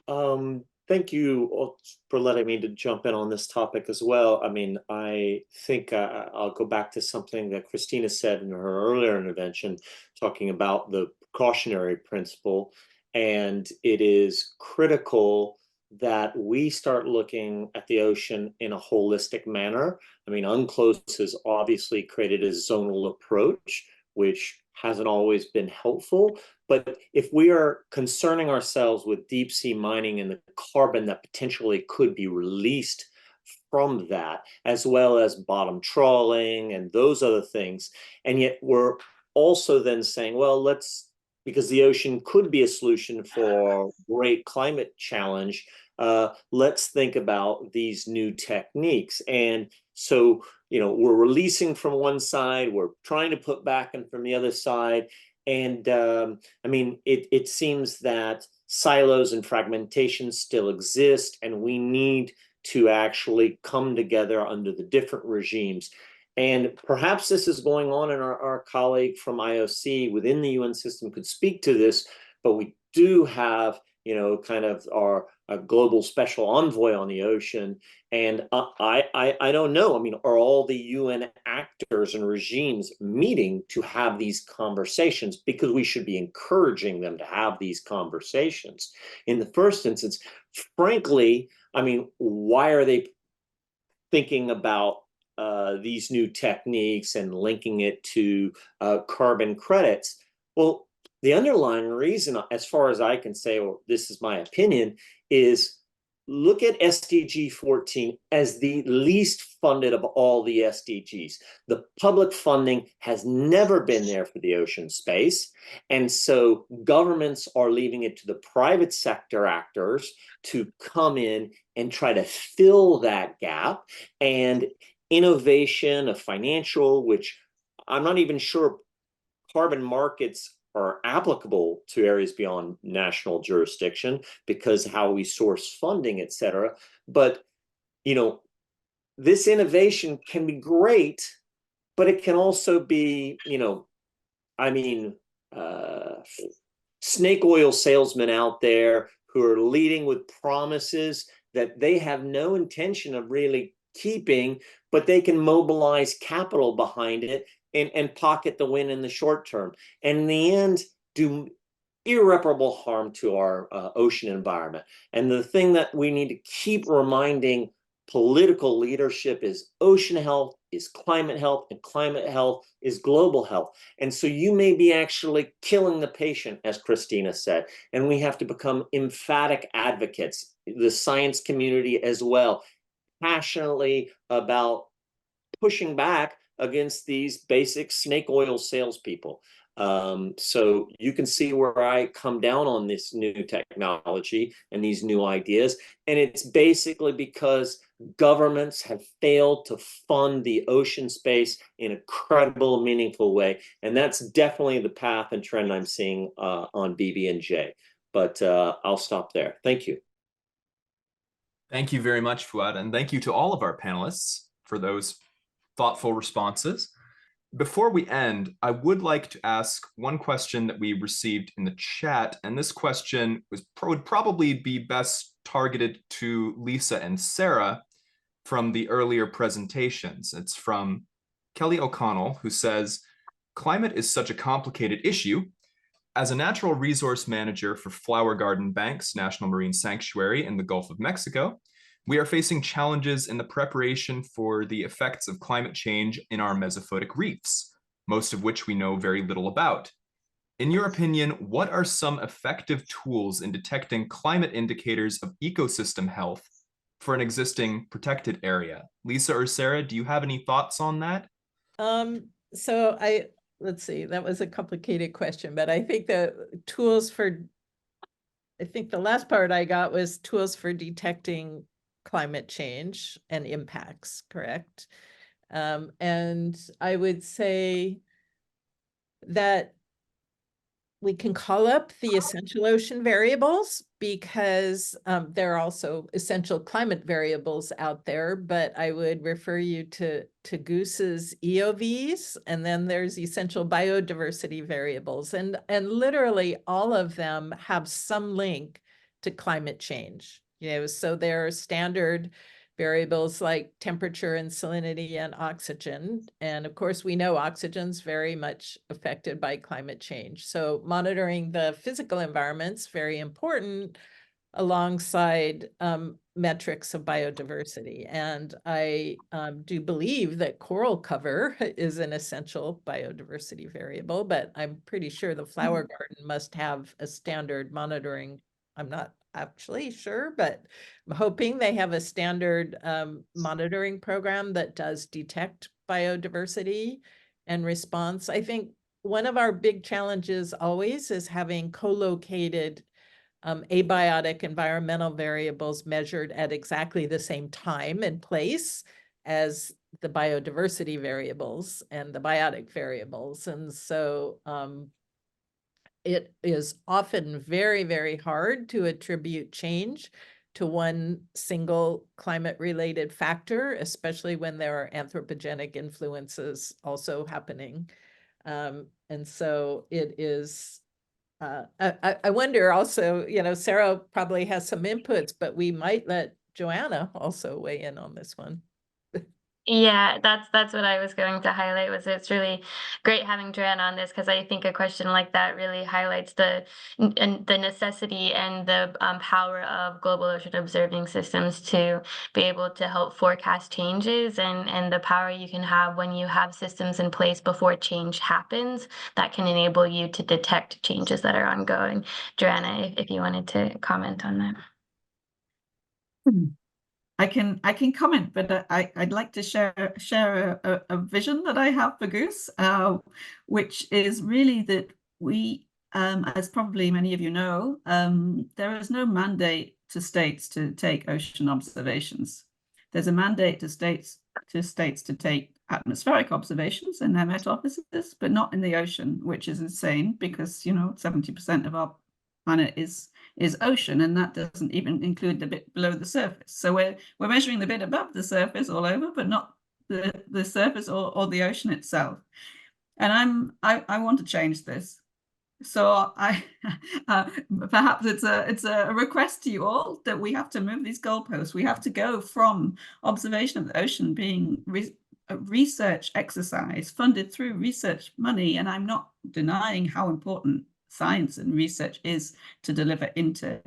Thank you for letting me to jump in on this topic as well. I mean, I think I'll go back to something that Kristina said in her earlier intervention, talking about the precautionary principle. And it is critical that we start looking at the ocean in a holistic manner. I mean, UNCLOS has obviously created a zonal approach, which hasn't always been helpful. But if we are concerning ourselves with deep sea mining and the carbon that potentially could be released from that, as well as bottom trawling and those other things, and yet we're also then saying, well, because the ocean could be a solution for great climate challenge, let's think about these new techniques. And so, we're releasing from one side, we're trying to put back in from the other side. And I mean, it seems that silos and fragmentation still exist, and we need to actually come together under the different regimes. And perhaps this is going on, and our colleague from IOC within the UN system could speak to this, but we do have, kind of our global special envoy on the ocean. And I don't know, I mean, are all the UN actors and regimes meeting to have these conversations? Because we should be encouraging them to have these conversations. In the first instance, frankly, I mean, why are they thinking about these new techniques and linking it to carbon credits? Well, the underlying reason, as far as I can say, or this is my opinion, is look at SDG 14 as the least funded of all the SDGs. The public funding has never been there for the ocean space. And so governments are leaving it to the private sector actors to come in and try to fill that gap. And innovation of financial, which I'm not even sure carbon markets are applicable to areas beyond national jurisdiction because how we source funding, et cetera. But, this innovation can be great, but it can also be, snake oil salesmen out there who are leading with promises that they have no intention of really keeping, but they can mobilize capital behind it and pocket the win in the short term, and in the end do irreparable harm to our ocean environment. And the thing that we need to keep reminding political leadership is ocean health, is climate health, and climate health is global health. And so you may be actually killing the patient, as Kristina said, and we have to become emphatic advocates, the science community as well, passionately about pushing back against these basic snake oil salespeople. So you can see where I come down on this new technology and these new ideas. And it's basically because governments have failed to fund the ocean space in a credible, meaningful way. And that's definitely the path and trend I'm seeing on BB&J. But I'll stop there. Thank you. Thank you very much, Fuad. And thank you to all of our panelists for those thoughtful responses. Before we end, I would like to ask one question that we received in the chat, and this question would probably be best targeted to Lisa and Sarah from the earlier presentations. It's from Kelly O'Connell, who says, "Climate is such a complicated issue. As a natural resource manager for Flower Garden Banks National Marine Sanctuary in the Gulf of Mexico, we are facing challenges in the preparation for the effects of climate change in our mesophotic reefs, most of which we know very little about. In your opinion, what are some effective tools in detecting climate indicators of ecosystem health for an existing protected area?" Lisa or Sarah, do you have any thoughts on that? Let's see, that was a complicated question, but I think the last part I got was tools for detecting climate change and impacts, correct? And I would say that we can call up the essential ocean variables because there are also essential climate variables out there, but I would refer you to Goose's EOVs, and then there's essential biodiversity variables, and literally all of them have some link to climate change. So there are standard variables like temperature and salinity and oxygen. And of course, we know oxygen's very much affected by climate change. So monitoring the physical environment's very important alongside metrics of biodiversity. And I do believe that coral cover is an essential biodiversity variable, but I'm pretty sure the flower garden must have a standard monitoring. I'm not actually sure, but I'm hoping they have a standard monitoring program that does detect biodiversity and response. I think one of our big challenges always is having co-located abiotic environmental variables measured at exactly the same time and place as the biodiversity variables and the biotic variables. And so it is often very, very hard to attribute change to one single climate-related factor, especially when there are anthropogenic influences also happening. And so it is, I wonder also, Sarah probably has some inputs, but we might let Joanna also weigh in on this one. Yeah, that's what I was going to highlight. It's really great having Joanna on this, because I think a question like that really highlights the necessity and the power of global ocean observing systems to be able to help forecast changes, and the power you can have when you have systems in place before change happens that can enable you to detect changes that are ongoing. Joanna, if you wanted to comment on that. I can comment, but I'd like to share a vision that I have for Goose, which is really that we, as probably many of you know, there is no mandate to states to take ocean observations. There's a mandate to states to take atmospheric observations in their Met offices, but not in the ocean, which is insane because 70% of our planet is ocean, and that doesn't even include the bit below the surface. So we're measuring the bit above the surface all over, but not the surface or the ocean itself. And I want to change this. So perhaps it's a request to you all that we have to move these goalposts. We have to go from observation of the ocean being a research exercise funded through research money, and I'm not denying how important science and research is to deliver into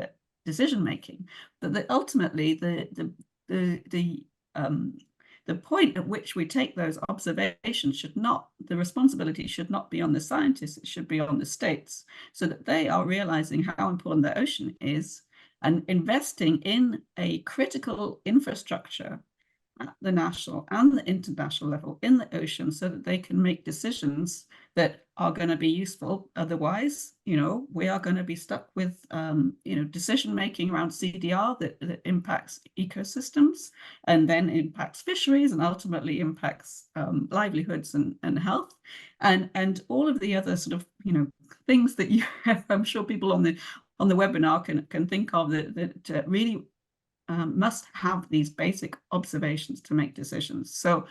decision making, but ultimately the the point at which we take those observations should not, the responsibility should not be on the scientists, it should be on the states, so that they are realizing how important the ocean is and investing in a critical infrastructure at the national and the international level in the ocean, so that they can make decisions that are going to be useful. Otherwise, we are going to be stuck with, decision making around CDR that impacts ecosystems and then impacts fisheries and ultimately impacts livelihoods and health, and all of the other sort of things that you have, I'm sure people on the webinar can think of that really must have these basic observations to make decisions. So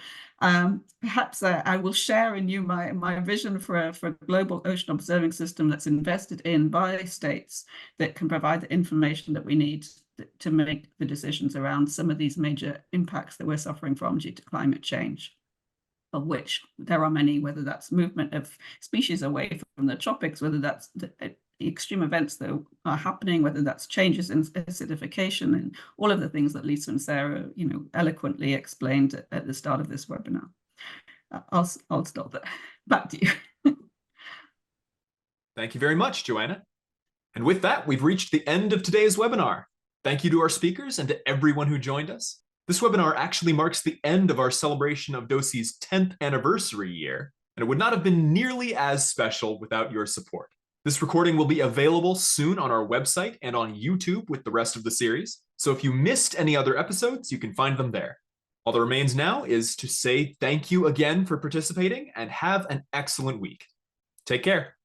perhaps I will share in you my vision for a global ocean observing system that's invested in by states, that can provide the information that we need to make the decisions around some of these major impacts that we're suffering from due to climate change, of which there are many, whether that's movement of species away from the tropics, whether that's the extreme events that are happening, whether that's changes in acidification, and all of the things that Lisa and Sarah, eloquently explained at the start of this webinar. I'll stop there. Back to you. Thank you very much, Joanna. And with that, we've reached the end of today's webinar. Thank you to our speakers and to everyone who joined us. This webinar actually marks the end of our celebration of DOSI's 10th anniversary year, and it would not have been nearly as special without your support. This recording will be available soon on our website and on YouTube with the rest of the series. So if you missed any other episodes, you can find them there. All that remains now is to say thank you again for participating and have an excellent week. Take care.